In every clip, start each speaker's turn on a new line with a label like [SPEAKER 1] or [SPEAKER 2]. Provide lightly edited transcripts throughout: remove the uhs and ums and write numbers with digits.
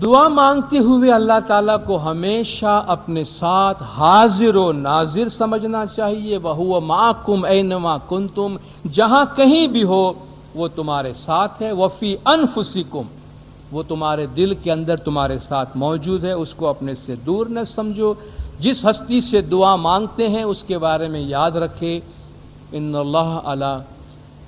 [SPEAKER 1] دعا مانگتے ہوئے اللہ تعالیٰ کو ہمیشہ اپنے ساتھ حاضر و ناظر سمجھنا چاہیے۔ وَهُوَ مَعَكُمْ أَيْنَمَا كُنْتُمْ، جہاں کہیں بھی ہو وہ تمہارے ساتھ ہے۔ وَفِي أَنفُسِكُمْ، وہ تمہارے دل کے اندر تمہارے ساتھ موجود ہے، اس کو اپنے سے دور نہ سمجھو۔ جس ہستی سے دعا مانگتے ہیں اس کے بارے میں یاد رکھے، ان اللہ علی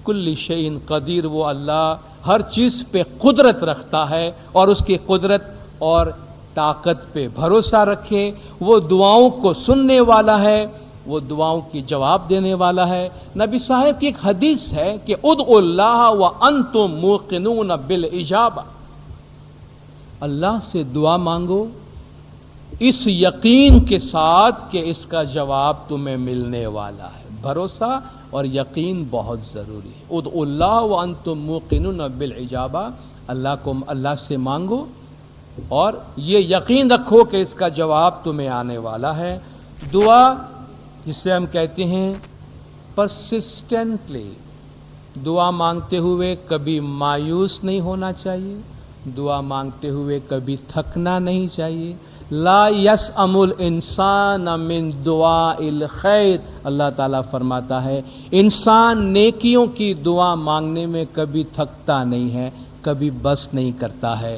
[SPEAKER 1] کل شیء قدیر، وہ اللہ ہر چیز پہ قدرت رکھتا ہے، اور اس کی قدرت اور طاقت پہ بھروسہ رکھے۔ وہ دعاؤں کو سننے والا ہے، وہ دعاؤں کی جواب دینے والا ہے۔ نبی صاحب کی ایک حدیث ہے کہ ادعوا اللہ وانتم موقنون بالاجابہ، اللہ سے دعا مانگو اس یقین کے ساتھ کہ اس کا جواب تمہیں ملنے والا ہے۔ بھروسہ اور یقین بہت ضروری ہے۔ ادعوا اللہ وانتم موقنون بالاجابہ، اللہ سے مانگو اور یہ یقین رکھو کہ اس کا جواب تمہیں آنے والا ہے۔ دعا جسے ہم کہتے ہیں پرسسٹنٹلی، دعا مانگتے ہوئے کبھی مایوس نہیں ہونا چاہیے، دعا مانگتے ہوئے کبھی تھکنا نہیں چاہیے۔ لا یسأم الانسان من دعاء الخیر، اللہ تعالیٰ فرماتا ہے انسان نیکیوں کی دعا مانگنے میں کبھی تھکتا نہیں ہے، کبھی بس نہیں کرتا ہے۔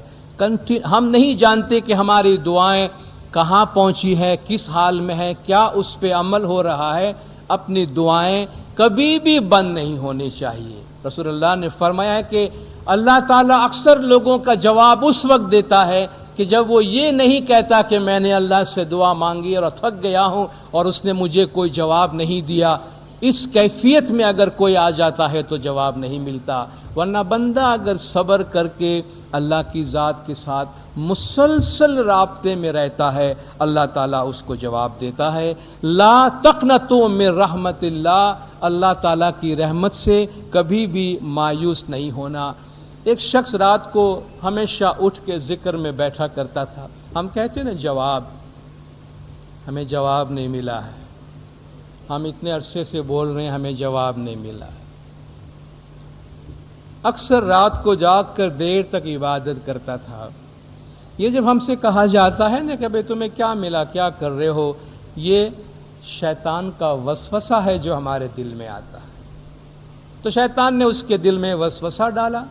[SPEAKER 1] ہم نہیں جانتے کہ ہماری دعائیں کہاں پہنچی ہے، کس حال میں ہے، کیا اس پہ عمل ہو رہا ہے۔ اپنی دعائیں کبھی بھی بند نہیں ہونی چاہیے۔ رسول اللہ نے فرمایا ہے کہ اللہ تعالیٰ اکثر لوگوں کا جواب اس وقت دیتا ہے کہ جب وہ یہ نہیں کہتا کہ میں نے اللہ سے دعا مانگی اور تھک گیا ہوں اور اس نے مجھے کوئی جواب نہیں دیا۔ اس کیفیت میں اگر کوئی آ جاتا ہے تو جواب نہیں ملتا، ورنہ بندہ اگر صبر کر کے اللہ کی ذات کے ساتھ مسلسل رابطے میں رہتا ہے، اللہ تعالیٰ اس کو جواب دیتا ہے۔ لا تقنطوا من رحمت اللہ، اللہ تعالیٰ کی رحمت سے کبھی بھی مایوس نہیں ہونا۔ ایک شخص رات کو ہمیشہ اٹھ کے ذکر میں بیٹھا کرتا تھا۔ ہم کہتے ہیں نا جواب، ہمیں جواب نہیں ملا ہے، ہم اتنے عرصے سے بول رہے ہیں ہمیں جواب نہیں ملا ہے۔ اکثر رات کو جاگ کر دیر تک عبادت کرتا تھا۔ یہ جب ہم سے کہا جاتا ہے نا کہ بھئی تمہیں کیا ملا، کیا کر رہے ہو، یہ شیطان کا وسوسہ ہے جو ہمارے دل میں آتا ہے۔ تو شیطان نے اس کے دل میں وسوسہ ڈالا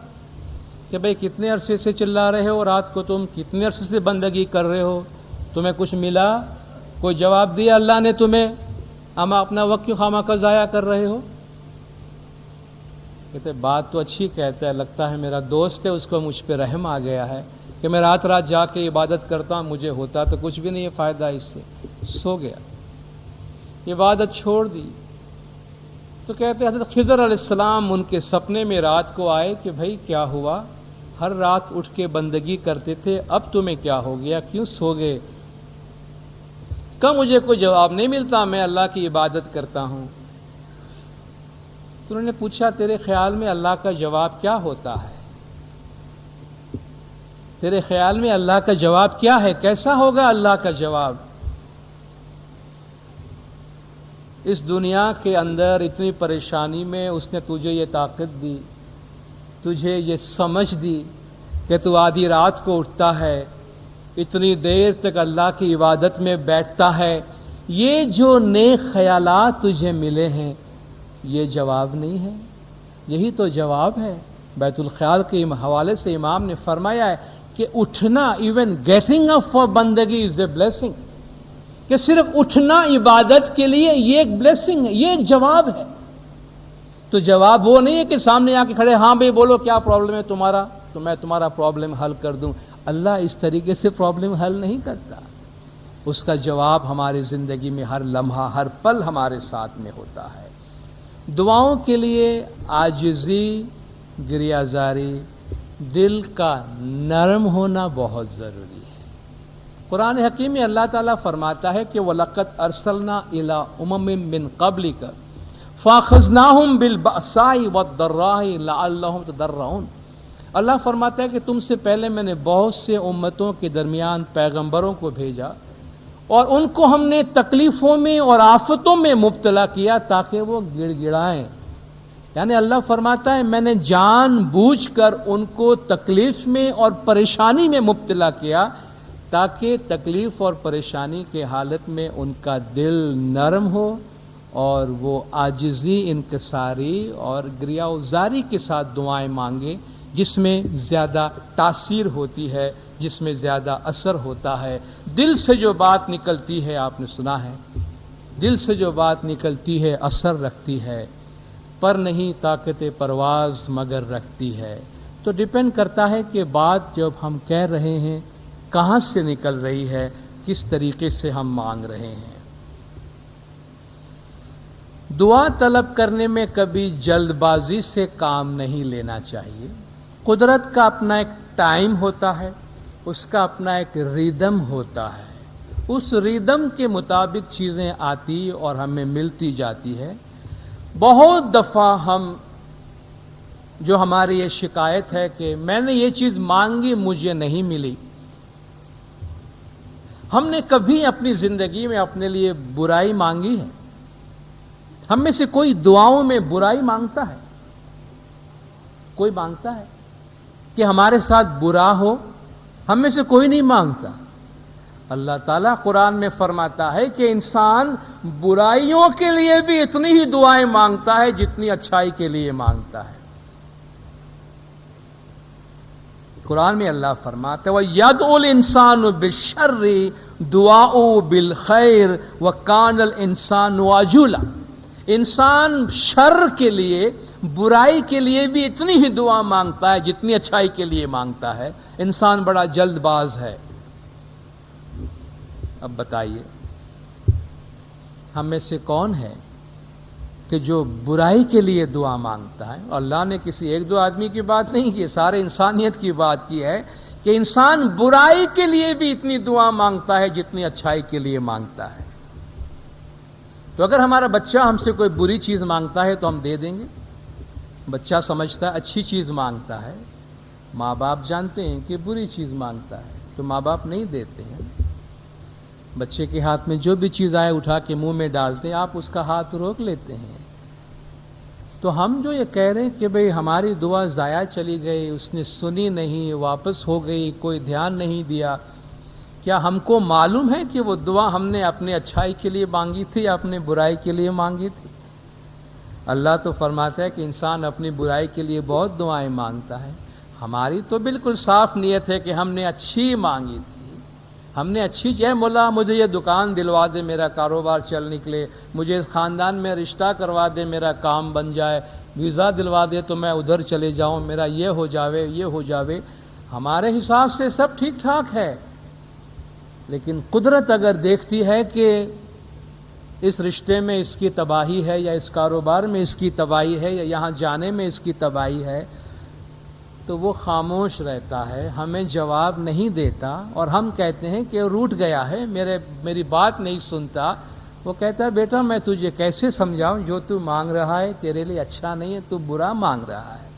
[SPEAKER 1] کہ بھئی کتنے عرصے سے چلا رہے ہو، رات کو تم کتنے عرصے سے بندگی کر رہے ہو، تمہیں کچھ ملا، کوئی جواب دیا اللہ نے تمہیں، اما اپنا وقت کیوں خواہ مخواہ ضائع کر رہے ہو؟ کہتے بات تو اچھی کہتا ہے، لگتا ہے میرا دوست ہے اس کو مجھ پہ رحم آ گیا ہے کہ میں رات رات جا کے عبادت کرتا ہوں، مجھے ہوتا تو کچھ بھی نہیں ہے فائدہ اس سے۔ سو گیا، عبادت چھوڑ دی۔ تو کہتے حضرت خضر علیہ السلام ان کے سپنے میں رات کو آئے کہ بھئی کیا ہوا، ہر رات اٹھ کے بندگی کرتے تھے، اب تمہیں کیا ہو گیا، کیوں سو گئے؟ کہا مجھے کوئی جواب نہیں ملتا، میں اللہ کی عبادت کرتا ہوں۔ تو انہوں نے پوچھا تیرے خیال میں اللہ کا جواب کیا ہوتا ہے؟ تیرے خیال میں اللہ کا جواب کیا ہے، کیسا ہوگا اللہ کا جواب؟ اس دنیا کے اندر اتنی پریشانی میں اس نے تجھے یہ طاقت دی، تجھے یہ سمجھ دی کہ تو آدھی رات کو اٹھتا ہے، اتنی دیر تک اللہ کی عبادت میں بیٹھتا ہے، یہ جو نیک خیالات تجھے ملے ہیں یہ جواب نہیں ہے، یہی تو جواب ہے۔ بیت الخیال کے حوالے سے امام نے فرمایا ہے کہ اٹھنا، ایون گیٹنگ اپ فار بندگی از اے بلیسنگ، کہ صرف اٹھنا عبادت کے لیے یہ ایک بلیسنگ ہے، یہ ایک جواب ہے۔ تو جواب وہ نہیں ہے کہ سامنے آ کے کھڑے، ہاں بھئی بولو کیا پرابلم ہے تمہارا، تو میں تمہارا پرابلم حل کر دوں۔ اللہ اس طریقے سے پرابلم حل نہیں کرتا، اس کا جواب ہماری زندگی میں ہر لمحہ ہر پل ہمارے ساتھ میں ہوتا ہے۔ دعاؤں کے لیے عاجزی، گریہ زاری، دل کا نرم ہونا بہت ضروری ہے۔ قرآن حکیم میں اللہ تعالیٰ فرماتا ہے کہ وَلَقَدْ أَرْسَلْنَا إِلَىٰ أُمَمٍ مِّن قَبْلِكَ فَأَخَذْنَاهُمْ بِالْبَأْسَاءِ وَالضَّرَّاءِ لَعَلَّهُمْ يَضَّرَّعُونَ۔ اللہ فرماتا ہے کہ تم سے پہلے میں نے بہت سے امتوں کے درمیان پیغمبروں کو بھیجا اور ان کو ہم نے تکلیفوں میں اور آفتوں میں مبتلا کیا تاکہ وہ گڑ گڑائیں، یعنی اللہ فرماتا ہے میں نے جان بوجھ کر ان کو تکلیف میں اور پریشانی میں مبتلا کیا تاکہ تکلیف اور پریشانی کے حالت میں ان کا دل نرم ہو اور وہ عاجزی، انکساری اور گریہوزاری کے ساتھ دعائیں مانگے، جس میں زیادہ تاثیر ہوتی ہے، جس میں زیادہ اثر ہوتا ہے۔ دل سے جو بات نکلتی ہے، آپ نے سنا ہے، دل سے جو بات نکلتی ہے اثر رکھتی ہے، پر نہیں طاقت پرواز مگر رکھتی ہے۔ تو ڈیپینڈ کرتا ہے کہ بات جب ہم کہہ رہے ہیں کہاں سے نکل رہی ہے، کس طریقے سے ہم مانگ رہے ہیں۔ دعا طلب کرنے میں کبھی جلد بازی سے کام نہیں لینا چاہیے۔ قدرت کا اپنا ایک ٹائم ہوتا ہے، اس کا اپنا ایک ریدم ہوتا ہے، اس ریدم کے مطابق چیزیں آتی اور ہمیں ملتی جاتی ہے۔ بہت دفعہ ہم جو ہماری یہ شکایت ہے کہ میں نے یہ چیز مانگی مجھے نہیں ملی، ہم نے کبھی اپنی زندگی میں اپنے لیے برائی مانگی ہے؟ ہم میں سے کوئی دعاؤں میں برائی مانگتا ہے؟ کوئی مانگتا ہے کہ ہمارے ساتھ برا ہو؟ ہم میں سے کوئی نہیں مانگتا۔ اللہ تعالیٰ قرآن میں فرماتا ہے کہ انسان برائیوں کے لیے بھی اتنی ہی دعائیں مانگتا ہے جتنی اچھائی کے لیے مانگتا ہے۔ قرآن میں اللہ فرماتا ہے وَيَدْعُ الْإِنسَانُ بِالشَّرِّ دُعَاؤُهُ بِالْخَيْرِ وَكَانَ الْإِنسَانُ عَجُولًا۔ انسان شر کے لیے، برائی کے لیے بھی اتنی ہی دعا مانگتا ہے جتنی اچھائی کے لیے مانگتا ہے۔ انسان بڑا جلد باز ہے۔ اب بتائیے ہم میں سے کون ہے کہ جو برائی کے لیے دعا مانگتا ہے؟ اللہ نے کسی ایک دو آدمی کی بات نہیں کی، سارے انسانیت کی بات کی ہے کہ انسان برائی کے لیے بھی اتنی دعا مانگتا ہے جتنی اچھائی کے لیے مانگتا ہے۔ تو اگر ہمارا بچہ ہم سے کوئی بری چیز مانگتا ہے تو ہم دے دیں گے؟ بچہ سمجھتا ہے اچھی چیز مانگتا ہے، ماں باپ جانتے ہیں کہ بری چیز مانگتا ہے تو ماں باپ نہیں دیتے ہیں۔ بچے کے ہاتھ میں جو بھی چیز آئے اٹھا کے منہ میں ڈالتے ہیں، آپ اس کا ہاتھ روک لیتے ہیں۔ تو ہم جو یہ کہہ رہے ہیں کہ بھئی ہماری دعا ضائع چلی گئی، اس نے سنی نہیں، واپس ہو گئی، کوئی دھیان نہیں دیا، کیا ہم کو معلوم ہے کہ وہ دعا ہم نے اپنے اچھائی کے لیے مانگی تھی یا اپنے برائی کے لیے مانگی تھی؟ اللہ تو فرماتا ہے کہ انسان اپنی برائی کے لیے بہت دعائیں مانگتا ہے۔ ہماری تو بالکل صاف نیت ہے کہ ہم نے اچھی مانگی تھی، ہم نے اچھی اے مولا مجھے یہ دکان دلوا دے، میرا کاروبار چل نکلے، مجھے اس خاندان میں رشتہ کروا دے، میرا کام بن جائے، ویزا دلوا دے تو میں ادھر چلے جاؤں، میرا یہ ہو جاوے یہ ہو جاوے۔ ہمارے حساب سے سب ٹھیک ٹھاک ہے، لیکن قدرت اگر دیکھتی ہے کہ اس رشتے میں اس کی تباہی ہے یا اس کاروبار میں اس کی تباہی ہے یا یہاں جانے میں اس کی تباہی ہے، تو وہ خاموش رہتا ہے، ہمیں جواب نہیں دیتا، اور ہم کہتے ہیں کہ روٹ گیا ہے، میری بات نہیں سنتا۔ وہ کہتا ہے بیٹا میں تجھے کیسے سمجھاؤں، جو تو مانگ رہا ہے تیرے لیے اچھا نہیں ہے، تو برا مانگ رہا ہے۔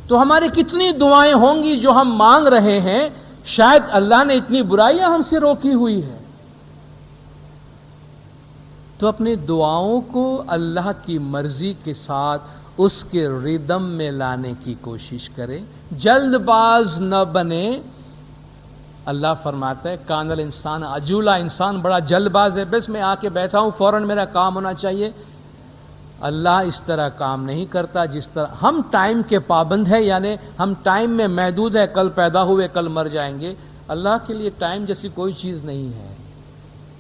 [SPEAKER 1] تو ہماری کتنی دعائیں ہوں گی جو ہم مانگ رہے ہیں، شاید اللہ نے اتنی برائیاں ہم سے روکی ہوئی ہے۔ تو اپنی دعاؤں کو اللہ کی مرضی کے ساتھ اس کے ردم میں لانے کی کوشش کریں، جلد باز نہ بنے۔ اللہ فرماتا ہے کان الانسان عجولا، انسان بڑا جلد باز ہے، بس میں آ کے بیٹھا ہوں فوراً میرا کام ہونا چاہیے۔ اللہ اس طرح کام نہیں کرتا جس طرح ہم ٹائم کے پابند ہیں، یعنی ہم ٹائم میں محدود ہے، کل پیدا ہوئے کل مر جائیں گے۔ اللہ کے لیے ٹائم جیسی کوئی چیز نہیں ہے،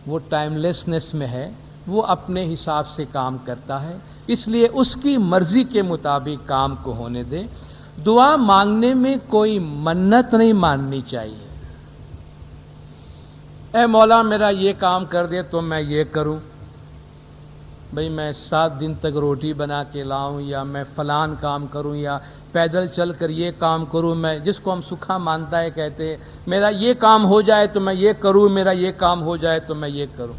[SPEAKER 1] وہ ٹائم لیسنس میں ہے، وہ اپنے حساب سے کام کرتا ہے، اس لیے اس کی مرضی کے مطابق کام کو ہونے دیں۔ دعا مانگنے میں کوئی منت نہیں ماننی چاہیے، اے مولا میرا یہ کام کر دے تو میں یہ کروں، بھئی میں 7 دن تک روٹی بنا کے لاؤں، یا میں فلان کام کروں، یا پیدل چل کر یہ کام کروں، میں جس کو ہم سکھا مانتا ہے کہتے ہیں میرا یہ کام ہو جائے تو میں یہ کروں، میرا یہ کام ہو جائے تو میں یہ کروں۔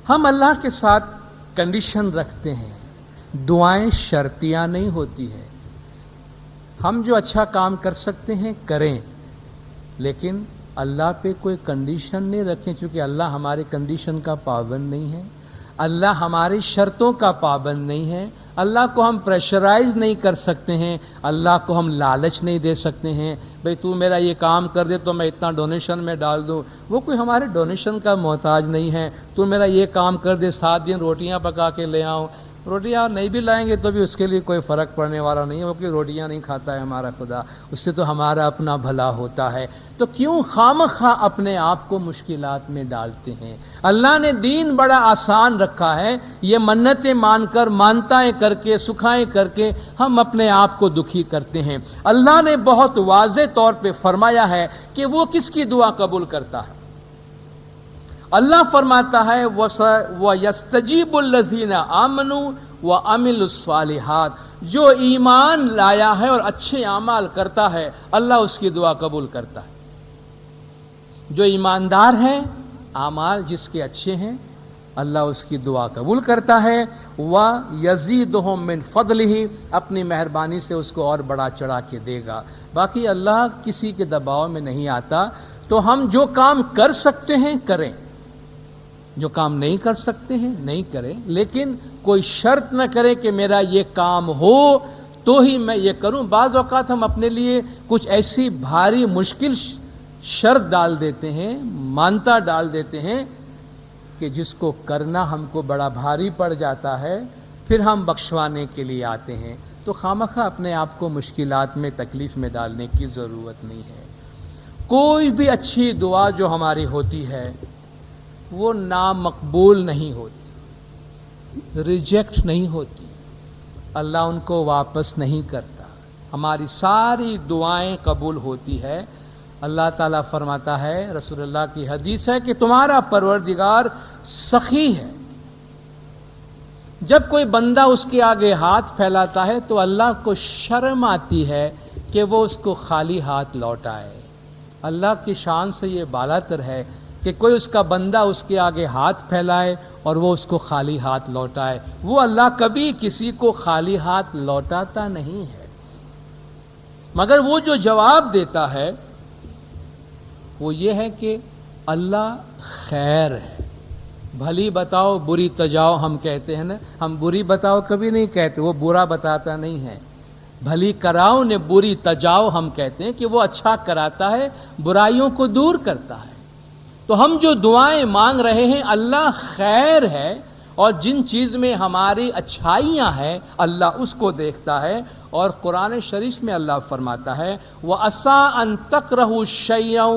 [SPEAKER 1] ہم اللہ کے ساتھ کنڈیشن رکھتے ہیں، دعائیں شرطیاں نہیں ہوتی ہے۔ ہم جو اچھا کام کر سکتے ہیں کریں، لیکن اللہ پہ کوئی کنڈیشن نہیں رکھیں، چونکہ اللہ ہمارے کنڈیشن کا پابند نہیں ہے۔ اللہ ہماری شرطوں کا پابند نہیں ہے، اللہ کو ہم پریشرائز نہیں کر سکتے ہیں، اللہ کو ہم لالچ نہیں دے سکتے ہیں بھئی تو میرا یہ کام کر دے تو میں اتنا ڈونیشن میں ڈال دوں۔ وہ کوئی ہمارے ڈونیشن کا محتاج نہیں ہے۔ تو میرا یہ کام کر دے، 7 دن روٹیاں پکا کے لے آؤں، روٹیاں نہیں بھی لائیں گے تو بھی اس کے لیے کوئی فرق پڑنے والا نہیں ہے، وہ کہ روٹیاں نہیں کھاتا ہے ہمارا خدا، اس سے تو ہمارا اپنا بھلا ہوتا ہے۔ تو کیوں خامخواہ اپنے آپ کو مشکلات میں ڈالتے ہیں؟ اللہ نے دین بڑا آسان رکھا ہے، یہ منتیں مان کر، مانتائیں کر کے، سکھائیں کر کے ہم اپنے آپ کو دکھی کرتے ہیں۔ اللہ نے بہت واضح طور پہ فرمایا ہے کہ وہ کس کی دعا قبول کرتا ہے۔ اللہ فرماتا ہے وَيَسْتَجِيبُ الَّذِينَ آمَنُوا وَعَمِلُوا الصَّالِحَاتِ، جو ایمان لایا ہے اور اچھے اعمال کرتا ہے اللہ اس کی دعا قبول کرتا ہے۔ جو ایماندار ہے، اعمال جس کے اچھے ہیں، اللہ اس کی دعا قبول کرتا ہے۔ وَيَزِيدُهُم مِّن فَضْلِهِ، اپنی مہربانی سے اس کو اور بڑا چڑھا کے دے گا۔ باقی اللہ کسی کے دباؤ میں نہیں آتا، تو ہم جو کام کر سکتے ہیں کریں، جو کام نہیں کر سکتے ہیں نہیں کریں، لیکن کوئی شرط نہ کرے کہ میرا یہ کام ہو تو ہی میں یہ کروں۔ بعض اوقات ہم اپنے لیے کچھ ایسی بھاری مشکل شرط ڈال دیتے ہیں، مانتا ڈال دیتے ہیں کہ جس کو کرنا ہم کو بڑا بھاری پڑ جاتا ہے، پھر ہم بخشوانے کے لیے آتے ہیں۔ تو خامخواہ اپنے آپ کو مشکلات میں، تکلیف میں ڈالنے کی ضرورت نہیں ہے۔ کوئی بھی اچھی دعا جو ہماری ہوتی ہے وہ نامقبول نہیں ہوتی، ریجیکٹ نہیں ہوتی، اللہ ان کو واپس نہیں کرتا، ہماری ساری دعائیں قبول ہوتی ہے۔ اللہ تعالیٰ فرماتا ہے، رسول اللہ کی حدیث ہے کہ تمہارا پروردگار سخی ہے۔ جب کوئی بندہ اس کے آگے ہاتھ پھیلاتا ہے تو اللہ کو شرم آتی ہے کہ وہ اس کو خالی ہاتھ لوٹائے۔ اللہ کی شان سے یہ بالاتر ہے کہ کوئی اس کا بندہ اس کے آگے ہاتھ پھیلائے اور وہ اس کو خالی ہاتھ لوٹائے۔ وہ اللہ کبھی کسی کو خالی ہاتھ لوٹاتا نہیں ہے، مگر وہ جو جواب دیتا ہے وہ یہ ہے کہ اللہ خیر ہے، بھلی بتاؤ بری تجاؤ ہم کہتے ہیں نا، ہم بری بتاؤ کبھی نہیں کہتے، وہ برا بتاتا نہیں ہے۔ بھلی کراؤ نے بری تجاؤ ہم کہتے ہیں کہ وہ اچھا کراتا ہے، برائیوں کو دور کرتا ہے۔ تو ہم جو دعائیں مانگ رہے ہیں اللہ خیر ہے، اور جن چیز میں ہماری اچھائیاں ہیں اللہ اس کو دیکھتا ہے۔ اور قرآن شریف میں اللہ فرماتا ہے وَعَسَىٰ أَن تَكْرَهُوا شَيْئًا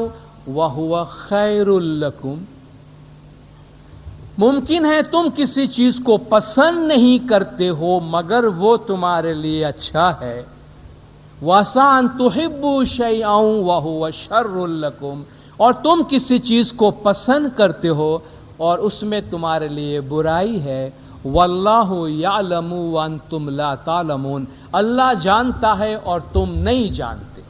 [SPEAKER 1] وَهُوَ خَيْرٌ لَكُمْ، ممکن ہے تم کسی چیز کو پسند نہیں کرتے ہو مگر وہ تمہارے لیے اچھا ہے۔ وَعَسَىٰ أَن تُحِبُّوا شَيْئًا وَهُوَ شَرٌّ لَكُمْ، اور تم کسی چیز کو پسند کرتے ہو اور اس میں تمہارے لیے برائی ہے۔ واللہ یعلم وانتم لا تعلمون، اللہ جانتا ہے اور تم نہیں جانتے۔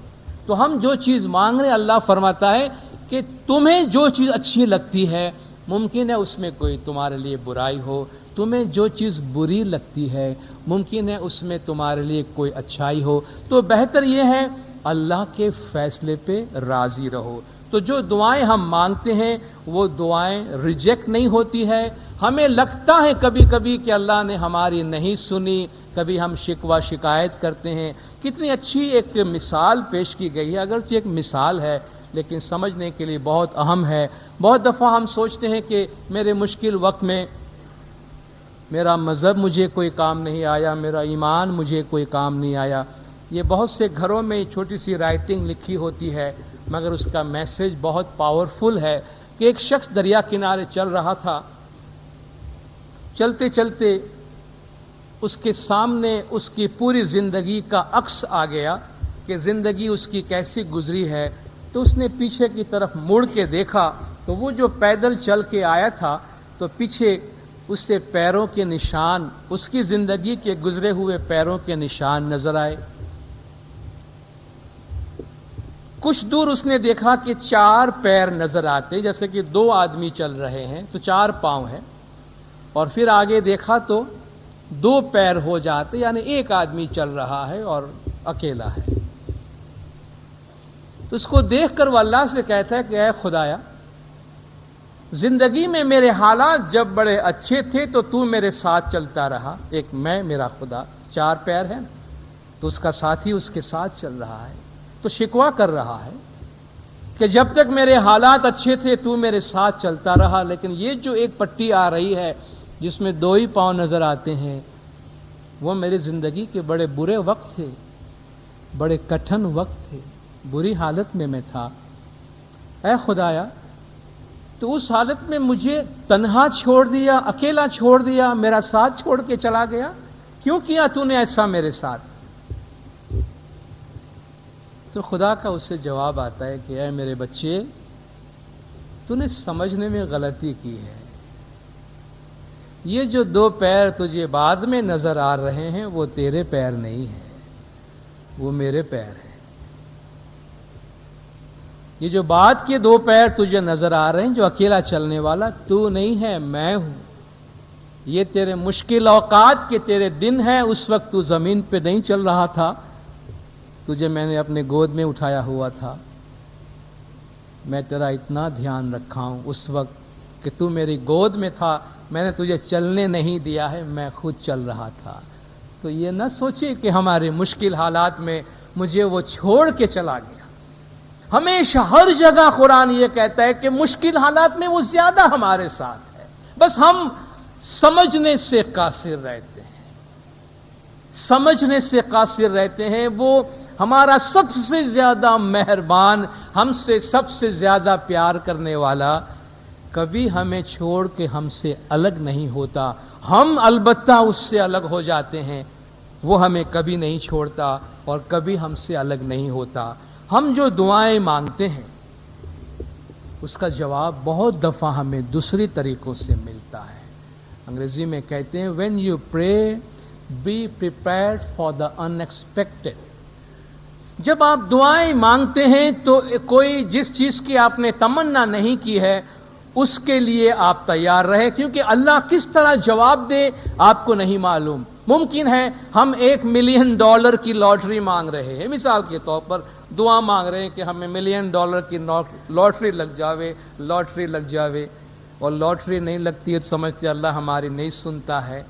[SPEAKER 1] تو ہم جو چیز مانگ رہے اللہ فرماتا ہے کہ تمہیں جو چیز اچھی لگتی ہے ممکن ہے اس میں کوئی تمہارے لیے برائی ہو، تمہیں جو چیز بری لگتی ہے ممکن ہے اس میں تمہارے لیے کوئی اچھائی ہو، تو بہتر یہ ہے اللہ کے فیصلے پہ راضی رہو۔ تو جو دعائیں ہم مانگتے ہیں وہ دعائیں ریجیکٹ نہیں ہوتی ہے۔ ہمیں لگتا ہے کبھی کبھی کہ اللہ نے ہماری نہیں سنی، کبھی ہم شکوہ شکایت کرتے ہیں۔ کتنی اچھی ایک مثال پیش کی گئی ہے، اگرچہ ایک مثال ہے لیکن سمجھنے کے لیے بہت اہم ہے۔ بہت دفعہ ہم سوچتے ہیں کہ میرے مشکل وقت میں میرا مذہب مجھے کوئی کام نہیں آیا، میرا ایمان مجھے کوئی کام نہیں آیا۔ یہ بہت سے گھروں میں چھوٹی سی رائٹنگ لکھی ہوتی ہے مگر اس کا میسج بہت پاورفل ہے کہ ایک شخص دریا کنارے چل رہا تھا، چلتے چلتے اس کے سامنے اس کی پوری زندگی کا عکس آ گیا کہ زندگی اس کی کیسی گزری ہے۔ تو اس نے پیچھے کی طرف مڑ کے دیکھا تو وہ جو پیدل چل کے آیا تھا تو پیچھے اس سے پیروں کے نشان، اس کی زندگی کے گزرے ہوئے پیروں کے نشان نظر آئے۔ کچھ دور اس نے دیکھا کہ 4 پیر نظر آتے، جیسے کہ 2 آدمی چل رہے ہیں تو 4 پاؤں ہیں، اور پھر آگے دیکھا تو 2 پیر ہو جاتے، یعنی ایک آدمی چل رہا ہے اور اکیلا ہے۔ تو اس کو دیکھ کر وہ اللہ سے کہتا ہے کہ اے خدایا، زندگی میں میرے حالات جب بڑے اچھے تھے تو تو میرے ساتھ چلتا رہا. ایک میں میرا خدا 4 پیر ہے تو اس کا ساتھی اس کے ساتھ چل رہا ہے, تو شکوہ کر رہا ہے کہ جب تک میرے حالات اچھے تھے تو میرے ساتھ چلتا رہا, لیکن یہ جو ایک پٹی آ رہی ہے جس میں 2 ہی پاؤں نظر آتے ہیں, وہ میری زندگی کے بڑے برے وقت تھے, بڑے کٹھن وقت تھے, بری حالت میں میں تھا. اے خدایا, تو اس حالت میں مجھے تنہا چھوڑ دیا, اکیلا چھوڑ دیا, میرا ساتھ چھوڑ کے چلا گیا, کیوں کیا تو نے ایسا میرے ساتھ؟ تو خدا کا اس سے جواب آتا ہے کہ اے میرے بچے, تو نے سمجھنے میں غلطی کی ہے. یہ جو 2 پیر تجھے بعد میں نظر آ رہے ہیں وہ تیرے پیر نہیں ہیں, وہ میرے پیر ہیں. یہ جو بعد کے 2 پیر تجھے نظر آ رہے ہیں, جو اکیلا چلنے والا تو نہیں ہے, میں ہوں. یہ تیرے مشکل اوقات کے تیرے دن ہیں, اس وقت تو زمین پہ نہیں چل رہا تھا, تجھے میں نے اپنے گود میں اٹھایا ہوا تھا. میں تیرا اتنا دھیان رکھا ہوں اس وقت کہ تو میری گود میں تھا, میں نے تجھے چلنے نہیں دیا ہے, میں خود چل رہا تھا. تو یہ نہ سوچے کہ ہمارے مشکل حالات میں مجھے وہ چھوڑ کے چلا گیا. ہمیشہ ہر جگہ قرآن یہ کہتا ہے کہ مشکل حالات میں وہ زیادہ ہمارے ساتھ ہے, بس ہم سمجھنے سے قاصر رہتے ہیں, سمجھنے سے قاصر رہتے ہیں. وہ ہمارا سب سے زیادہ مہربان, ہم سے سب سے زیادہ پیار کرنے والا کبھی ہمیں چھوڑ کے ہم سے الگ نہیں ہوتا. ہم البتہ اس سے الگ ہو جاتے ہیں, وہ ہمیں کبھی نہیں چھوڑتا اور کبھی ہم سے الگ نہیں ہوتا. ہم جو دعائیں مانگتے ہیں اس کا جواب بہت دفعہ ہمیں دوسری طریقوں سے ملتا ہے. انگریزی میں کہتے ہیں when you pray be prepared for the unexpected. جب آپ دعائیں مانگتے ہیں تو کوئی جس چیز کی آپ نے تمنا نہیں کی ہے اس کے لیے آپ تیار رہے, کیونکہ اللہ کس طرح جواب دے آپ کو نہیں معلوم. ممکن ہے ہم $1 ملین کی لاٹری مانگ رہے ہیں, مثال کے طور پر دعا مانگ رہے ہیں کہ ہمیں $1 ملین کی لاٹری لگ جاوے, لاٹری لگ جاوے, اور لاٹری نہیں لگتی ہے تو سمجھتے اللہ ہماری نہیں سنتا ہے.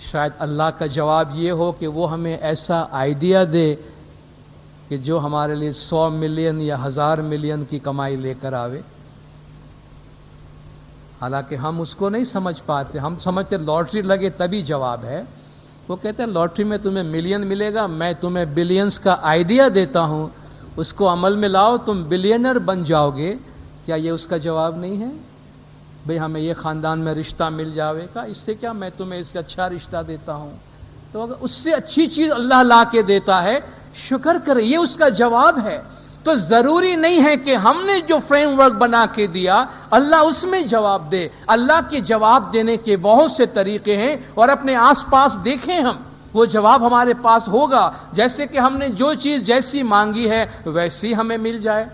[SPEAKER 1] شاید اللہ کا جواب یہ ہو کہ وہ ہمیں ایسا آئیڈیا دے کہ جو ہمارے لیے 100 ملین یا 1000 ملین کی کمائی لے کر آوے. حالانکہ ہم اس کو نہیں سمجھ پاتے, ہم سمجھتے لاٹری لگے تبھی جواب ہے. وہ کہتے ہیں لاٹری میں تمہیں ملین ملے گا, میں تمہیں بلینز کا آئیڈیا دیتا ہوں, اس کو عمل میں لاؤ تم بلینر بن جاؤ گے. کیا یہ اس کا جواب نہیں ہے؟ بھئی ہمیں یہ خاندان میں رشتہ مل جاوے گا, اس سے کیا, میں تمہیں اس سے اچھا رشتہ دیتا ہوں. تو اگر اس سے اچھی چیز اللہ لا کے دیتا ہے شکر کرے, یہ اس کا جواب ہے. تو ضروری نہیں ہے کہ ہم نے جو فریم ورک بنا کے دیا اللہ اس میں جواب دے. اللہ کے جواب دینے کے بہت سے طریقے ہیں, اور اپنے آس پاس دیکھیں ہم, وہ جواب ہمارے پاس ہوگا. جیسے کہ ہم نے جو چیز جیسی مانگی ہے ویسی ہمیں مل جائے,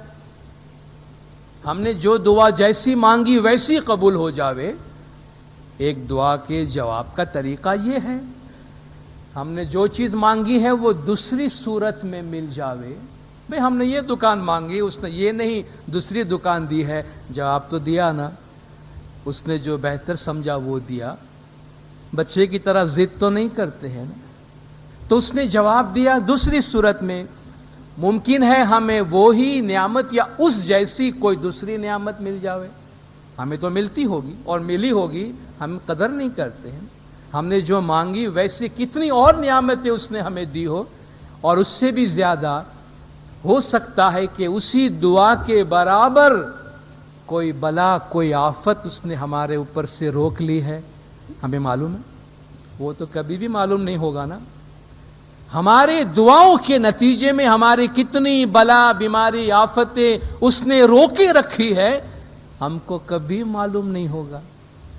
[SPEAKER 1] ہم نے جو دعا جیسی مانگی ویسی قبول ہو جاوے. ایک دعا کے جواب کا طریقہ یہ ہے, ہم نے جو چیز مانگی ہے وہ دوسری صورت میں مل جاوے. بھئی ہم نے یہ دکان مانگی, اس نے یہ نہیں دوسری دکان دی ہے, جواب تو دیا نا, اس نے جو بہتر سمجھا وہ دیا. بچے کی طرح ضد تو نہیں کرتے ہیں نا, تو اس نے جواب دیا دوسری صورت میں. ممکن ہے ہمیں وہی نعمت یا اس جیسی کوئی دوسری نعمت مل جاوے, ہمیں تو ملتی ہوگی اور ملی ہوگی, ہم قدر نہیں کرتے ہیں. ہم نے جو مانگی ویسی کتنی اور نعمتیں اس نے ہمیں دی ہو, اور اس سے بھی زیادہ ہو سکتا ہے کہ اسی دعا کے برابر کوئی بلا, کوئی آفت اس نے ہمارے اوپر سے روک لی ہے. ہمیں معلوم ہے, وہ تو کبھی بھی معلوم نہیں ہوگا نا. ہمارے دعاؤں کے نتیجے میں ہماری کتنی بلا, بیماری, آفتیں اس نے روکے رکھی ہے, ہم کو کبھی معلوم نہیں ہوگا.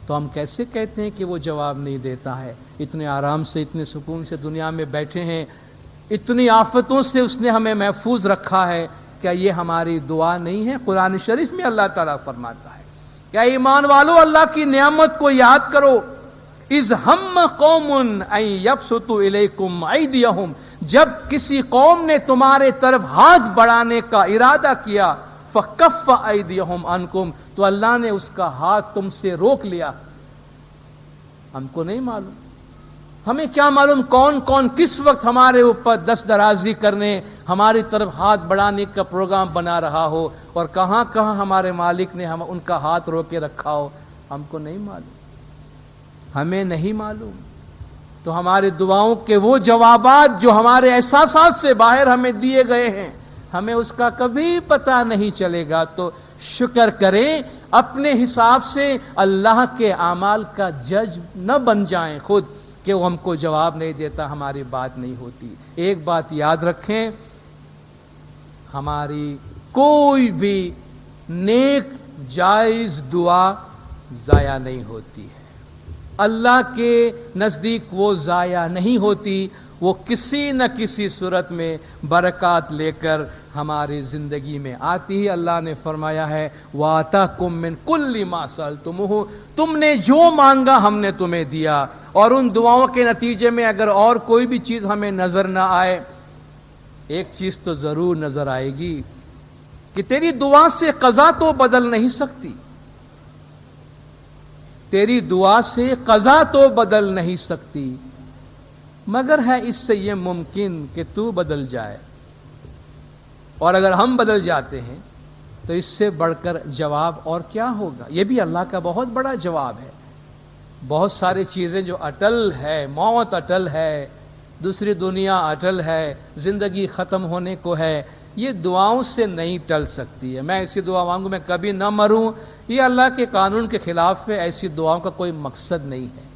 [SPEAKER 1] تو ہم کیسے کہتے ہیں کہ وہ جواب نہیں دیتا ہے؟ اتنے آرام سے, اتنے سکون سے دنیا میں بیٹھے ہیں, اتنی آفتوں سے اس نے ہمیں محفوظ رکھا ہے, کیا یہ ہماری دعا نہیں ہے؟ قرآن شریف میں اللہ تعالیٰ فرماتا ہے, کیا ایمان والو اللہ کی نعمت کو یاد کرو. اذ ہم قوم ان یبسطوا الیکم ایدیہم, جب کسی قوم نے تمہارے طرف ہاتھ بڑھانے کا ارادہ کیا, فکف ایدیہم عنکم، تو اللہ نے اس کا ہاتھ تم سے روک لیا. ہم کو نہیں معلوم، ہمیں کیا معلوم کون کون کس وقت ہمارے اوپر دست درازی کرنے، ہماری طرف ہاتھ بڑھانے کا پروگرام بنا رہا ہو، اور کہاں کہاں ہمارے مالک نے ان کا ہاتھ روکے رکھا ہو. ہم کو نہیں معلوم، ہمیں نہیں معلوم. تو ہمارے دعاؤں کے وہ جوابات جو ہمارے احساسات سے باہر ہمیں دیے گئے ہیں، ہمیں اس کا کبھی پتہ نہیں چلے گا. تو شکر کریں، اپنے حساب سے اللہ کے اعمال کا جج نہ بن جائیں خود کہ وہ ہم کو جواب نہیں دیتا، ہماری بات نہیں ہوتی. ایک بات یاد رکھیں، ہماری کوئی بھی نیک جائز دعا ضائع نہیں ہوتی ہے. اللہ کے نزدیک وہ ضائع نہیں ہوتی، وہ کسی نہ کسی صورت میں برکات لے کر ہماری زندگی میں آتی ہی. اللہ نے فرمایا ہے وَآتَاكُم مِّن كُلِّ مَا سَأَلْتُمُوهُ، تم نے جو مانگا ہم نے تمہیں دیا. اور ان دعاؤں کے نتیجے میں اگر اور کوئی بھی چیز ہمیں نظر نہ آئے، ایک چیز تو ضرور نظر آئے گی کہ تیری دعا سے قضا تو بدل نہیں سکتی، تیری دعا سے قضا تو بدل نہیں سکتی، مگر ہے اس سے یہ ممکن کہ تو بدل جائے. اور اگر ہم بدل جاتے ہیں تو اس سے بڑھ کر جواب اور کیا ہوگا؟ یہ بھی اللہ کا بہت بڑا جواب ہے. بہت ساری چیزیں جو اٹل ہے، موت اٹل ہے، دوسری دنیا اٹل ہے، زندگی ختم ہونے کو ہے، یہ دعاؤں سے نہیں ٹل سکتی ہے. میں ایسی دعا مانگوں میں کبھی نہ مروں، یہ اللہ کے قانون کے خلاف ہے. ایسی دعاؤں کا کوئی مقصد نہیں ہے.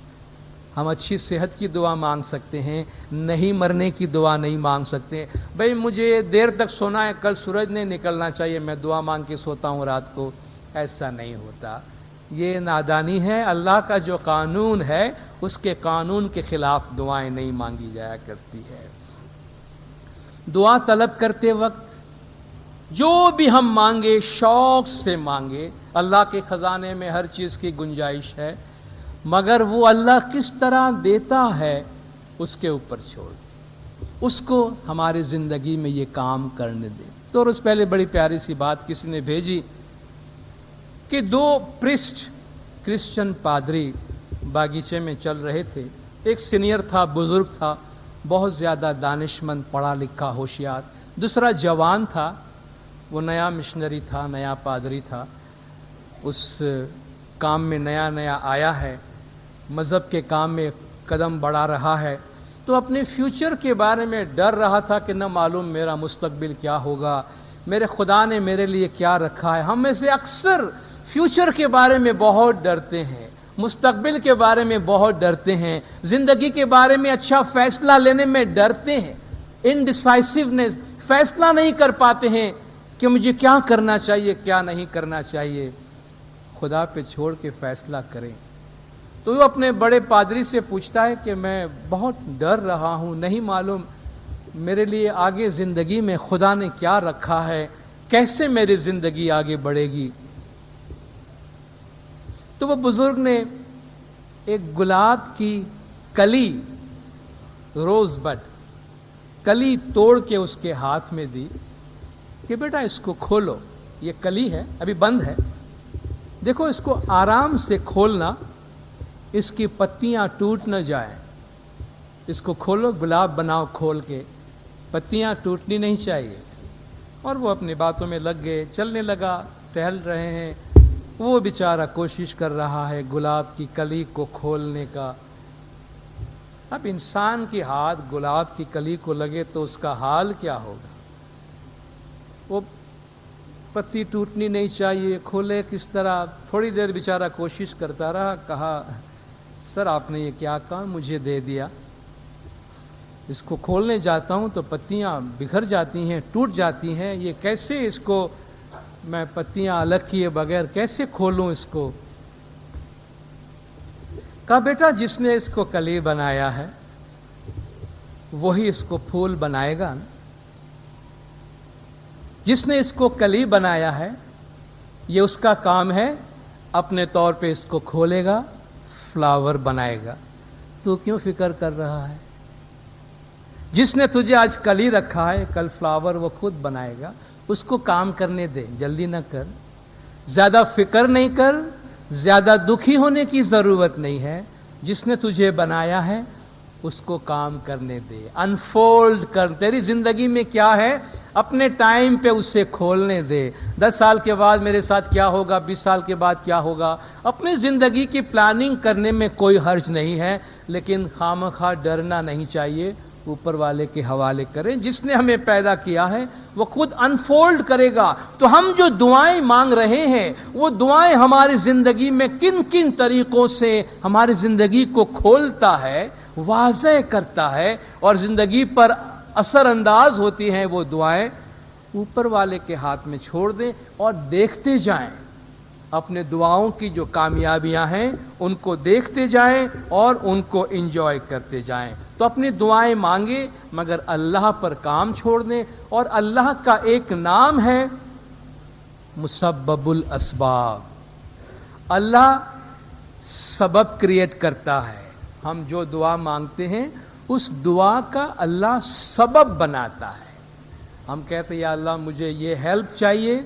[SPEAKER 1] ہم اچھی صحت کی دعا مانگ سکتے ہیں، نہیں مرنے کی دعا نہیں مانگ سکتے. بھئی مجھے دیر تک سونا ہے، کل سورج نہیں نکلنا چاہیے، میں دعا مانگ کے سوتا ہوں رات کو. ایسا نہیں ہوتا، یہ نادانی ہے. اللہ کا جو قانون ہے اس کے قانون کے خلاف دعائیں نہیں مانگی جایا کرتی ہے. دعا طلب کرتے وقت جو بھی ہم مانگے شوق سے مانگے. اللہ کے خزانے میں ہر چیز کی گنجائش ہے، مگر وہ اللہ کس طرح دیتا ہے اس کے اوپر چھوڑ دیں، اس کو ہماری زندگی میں یہ کام کرنے دیں. تو روز پہلے بڑی پیاری سی بات کسی نے بھیجی کہ دو پرسٹ کرسچن پادری باغیچے میں چل رہے تھے. ایک سینئر تھا، بزرگ تھا، بہت زیادہ دانشمند، پڑھا لکھا، ہوشیار. دوسرا جوان تھا، وہ نیا مشنری تھا، نیا پادری تھا، اس کام میں نیا نیا آیا ہے، مذہب کے کام میں قدم بڑھا رہا ہے. تو اپنے فیوچر کے بارے میں ڈر رہا تھا کہ نہ معلوم میرا مستقبل کیا ہوگا، میرے خدا نے میرے لیے کیا رکھا ہے. ہم میں سے اکثر فیوچر کے بارے میں بہت ڈرتے ہیں، مستقبل کے بارے میں بہت ڈرتے ہیں، زندگی کے بارے میں اچھا فیصلہ لینے میں ڈرتے ہیں. انڈیسائسونیس، فیصلہ نہیں کر پاتے ہیں کہ مجھے کیا کرنا چاہیے کیا نہیں کرنا چاہیے. خدا پہ چھوڑ کے فیصلہ کریں. تو وہ اپنے بڑے پادری سے پوچھتا ہے کہ میں بہت ڈر رہا ہوں، نہیں معلوم میرے لیے آگے زندگی میں خدا نے کیا رکھا ہے، کیسے میری زندگی آگے بڑھے گی. تو وہ بزرگ نے ایک گلاب کی کلی، روز بڈ کلی توڑ کے اس کے ہاتھ میں دی کہ بیٹا اس کو کھولو، یہ کلی ہے ابھی بند ہے، دیکھو اس کو آرام سے کھولنا، اس کی پتیاں ٹوٹ نہ جائیں. اس کو کھولو، گلاب بناؤ کھول کے، پتیاں ٹوٹنی نہیں چاہیے. اور وہ اپنی باتوں میں لگ گئے، چلنے لگا، ٹہل رہے ہیں. وہ بیچارہ کوشش کر رہا ہے گلاب کی کلی کو کھولنے کا. اب انسان کی ہاتھ گلاب کی کلی کو لگے تو اس کا حال کیا ہوگا؟ وہ پتی ٹوٹنی نہیں چاہیے، کھولے کس طرح؟ تھوڑی دیر بیچارہ کوشش کرتا رہا. کہا سر آپ نے یہ کیا کہا، مجھے دے دیا، اس کو کھولنے جاتا ہوں تو پتیاں بکھر جاتی ہیں، ٹوٹ جاتی ہیں، یہ کیسے اس کو میں پتیاں الگ کیے بغیر کیسے کھولوں اس کو؟ کہا بیٹا جس نے اس کو کلی بنایا ہے وہی اس کو پھول بنائے گا. جس نے اس کو کلی بنایا ہے یہ اس کا کام ہے، اپنے طور پہ اس کو کھولے گا، فلاور بنائے گا. تو کیوں فکر کر رہا ہے؟ جس نے تجھے آج کلی رکھا ہے کل فلاور وہ خود بنائے گا. اس کو کام کرنے دے، جلدی نہ کر، زیادہ فکر نہیں کر، زیادہ دکھی ہونے کی ضرورت نہیں ہے، جس نے تجھے بنایا ہے اس کو کام کرنے دے، انفولڈ کر، تیری زندگی میں کیا ہے اپنے ٹائم پہ اسے کھولنے دے، 10 سال کے بعد میرے ساتھ کیا ہوگا، 20 سال کے بعد کیا ہوگا، اپنی زندگی کی پلاننگ کرنے میں کوئی حرج نہیں ہے، لیکن خامخواہ ڈرنا نہیں چاہیے، اوپر والے کے حوالے کریں، جس نے ہمیں پیدا کیا ہے وہ خود انفولڈ کرے گا۔ تو ہم جو دعائیں مانگ رہے ہیں وہ دعائیں ہماری زندگی میں کن کن طریقوں سے ہماری زندگی کو کھولتا ہے، واضح کرتا ہے اور زندگی پر اثر انداز ہوتی ہیں، وہ دعائیں اوپر والے کے ہاتھ میں چھوڑ دیں اور دیکھتے جائیں، اپنے دعاؤں کی جو کامیابیاں ہیں ان کو دیکھتے جائیں اور ان کو انجوائے کرتے جائیں۔ تو اپنی دعائیں مانگیں مگر اللہ پر کام چھوڑ دیں، اور اللہ کا ایک نام ہے مسبب الاسباب، اللہ سبب کریٹ کرتا ہے، ہم جو دعا مانگتے ہیں اس دعا کا اللہ سبب بناتا ہے۔ ہم کہتے ہیں یا اللہ مجھے یہ ہیلپ چاہیے،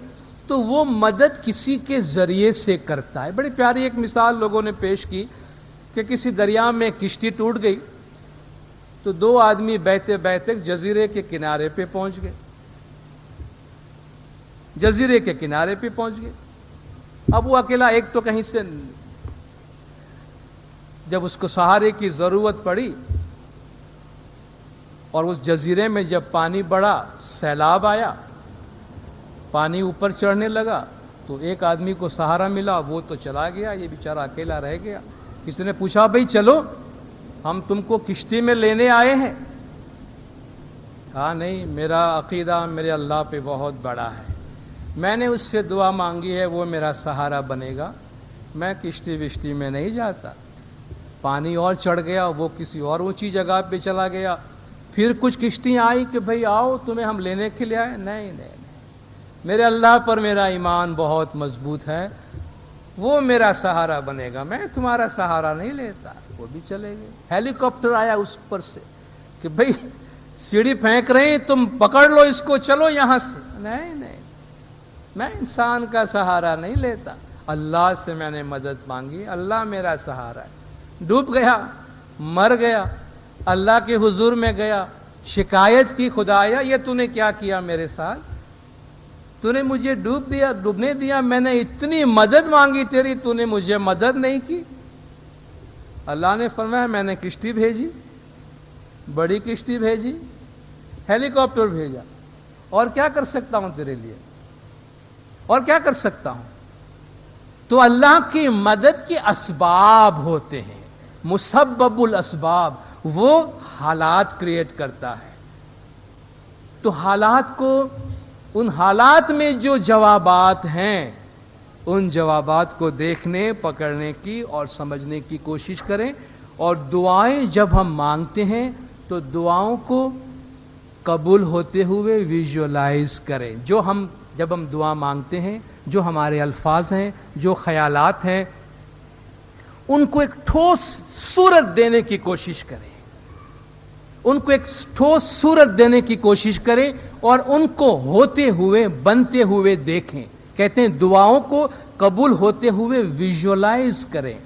[SPEAKER 1] تو وہ مدد کسی کے ذریعے سے کرتا ہے۔ بڑی پیاری ایک مثال لوگوں نے پیش کی کہ کسی دریا میں کشتی ٹوٹ گئی تو 2 آدمی بہتے بہتے جزیرے کے کنارے پہ پہنچ گئے، جزیرے کے کنارے پہ پہنچ گئے۔ اب وہ اکیلا، ایک تو کہیں سے جب اس کو سہارے کی ضرورت پڑی اور اس جزیرے میں جب پانی بڑھا، سیلاب آیا، پانی اوپر چڑھنے لگا، تو ایک آدمی کو سہارا ملا، وہ تو چلا گیا، یہ بیچارہ اکیلا رہ گیا۔ کسی نے پوچھا بھئی چلو ہم تم کو کشتی میں لینے آئے ہیں، کہا نہیں، میرا عقیدہ میرے اللہ پہ بہت بڑا ہے، میں نے اس سے دعا مانگی ہے، وہ میرا سہارا بنے گا، میں کشتی وشتی میں نہیں جاتا۔ پانی اور چڑھ گیا، وہ کسی اور اونچی جگہ پہ چلا گیا، پھر کچھ کشتیاں آئی کہ بھئی آؤ تمہیں ہم لینے کے لیے آئے، نہیں نہیں، میرے اللہ پر میرا ایمان بہت مضبوط ہے، وہ میرا سہارا بنے گا، میں تمہارا سہارا نہیں لیتا۔ وہ بھی چلے گئے۔ ہیلی کاپٹر آیا اس پر سے کہ بھئی سیڑھی پھینک رہے ہیں، تم پکڑ لو اس کو، چلو یہاں سے، نہیں نہیں، میں انسان کا سہارا نہیں لیتا، اللہ سے میں نے مدد مانگی، اللہ میرا سہارا ہے۔ ڈوب گیا، مر گیا، اللہ کے حضور میں گیا، شکایت کی، خدایا یہ تو نے کیا کیا میرے ساتھ، تو نے مجھے ڈوبنے دیا، میں نے اتنی مدد مانگی تیری، تو نے مجھے مدد نہیں کی۔ اللہ نے فرمایا میں نے کشتی بھیجی، بڑی کشتی بھیجی، ہیلی کاپٹر بھیجا، اور کیا کر سکتا ہوں تیرے لیے، اور کیا کر سکتا ہوں۔ تو اللہ کی مدد کے اسباب ہوتے ہیں، مسبب الاسباب، وہ حالات کریٹ کرتا ہے۔ تو حالات کو، ان حالات میں جو جوابات ہیں ان جوابات کو دیکھنے، پکڑنے کی اور سمجھنے کی کوشش کریں، اور دعائیں جب ہم مانگتے ہیں تو دعاؤں کو قبول ہوتے ہوئے ویژولائز کریں۔ جب ہم دعا مانگتے ہیں، جو ہمارے الفاظ ہیں، جو خیالات ہیں، ان کو ایک ٹھوس صورت دینے کی کوشش کریں، ان کو ایک ٹھوس صورت دینے کی کوشش کریں اور ان کو ہوتے ہوئے، بنتے ہوئے دیکھیں۔ کہتے ہیں دعاؤں کو قبول ہوتے ہوئے ویژولائز کریں۔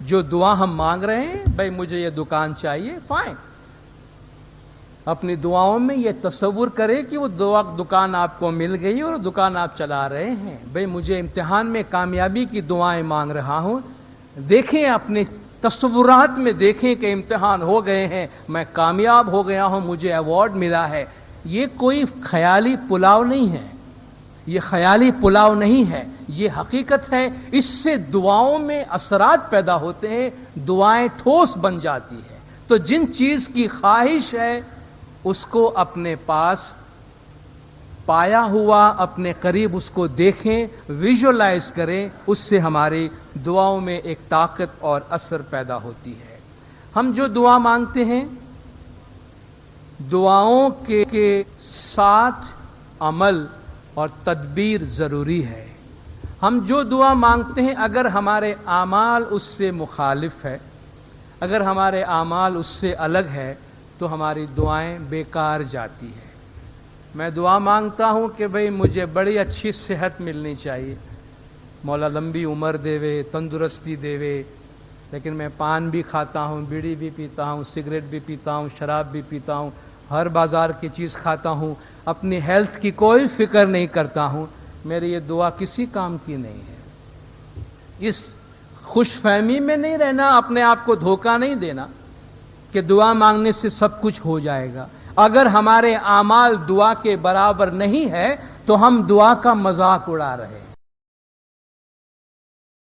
[SPEAKER 1] جو دعا ہم مانگ رہے ہیں، بھائی مجھے یہ دکان چاہیے، فائن، اپنی دعاؤں میں یہ تصور کریں کہ وہ دکان آپ کو مل گئی اور دکان آپ چلا رہے ہیں۔ بھائی مجھے امتحان میں کامیابی کی دعائیں مانگ رہا ہوں، دیکھیں اپنے تصورات میں، دیکھیں کہ امتحان ہو گئے ہیں، میں کامیاب ہو گیا ہوں، مجھے ایوارڈ ملا ہے۔ یہ کوئی خیالی پلاؤ نہیں ہے، یہ خیالی پلاؤ نہیں ہے، یہ حقیقت ہے۔ اس سے دعاؤں میں اثرات پیدا ہوتے ہیں، دعائیں ٹھوس بن جاتی ہے۔ تو جن چیز کی خواہش ہے اس کو اپنے پاس پایا ہوا، اپنے قریب اس کو دیکھیں، ویژولائز کریں، اس سے ہماری دعاؤں میں ایک طاقت اور اثر پیدا ہوتی ہے۔ ہم جو دعا مانگتے ہیں، دعاؤں کے ساتھ عمل اور تدبیر ضروری ہے۔ ہم جو دعا مانگتے ہیں، اگر ہمارے اعمال اس سے مخالف ہے، اگر ہمارے اعمال اس سے الگ ہے، تو ہماری دعائیں بیکار جاتی ہیں۔ میں دعا مانگتا ہوں کہ بھئی مجھے بڑی اچھی صحت ملنی چاہیے، مولا لمبی عمر دے، تندرستی دے، لیکن میں پان بھی کھاتا ہوں، بیڑی بھی پیتا ہوں، سگریٹ بھی پیتا ہوں، شراب بھی پیتا ہوں، ہر بازار کی چیز کھاتا ہوں، اپنی ہیلتھ کی کوئی فکر نہیں کرتا ہوں، میری یہ دعا کسی کام کی نہیں ہے۔ اس خوش فہمی میں نہیں رہنا، اپنے آپ کو دھوکہ نہیں دینا کہ دعا مانگنے سے سب کچھ ہو جائے گا۔ اگر ہمارے اعمال دعا کے برابر نہیں ہے تو ہم دعا کا مذاق اڑا رہے ہیں۔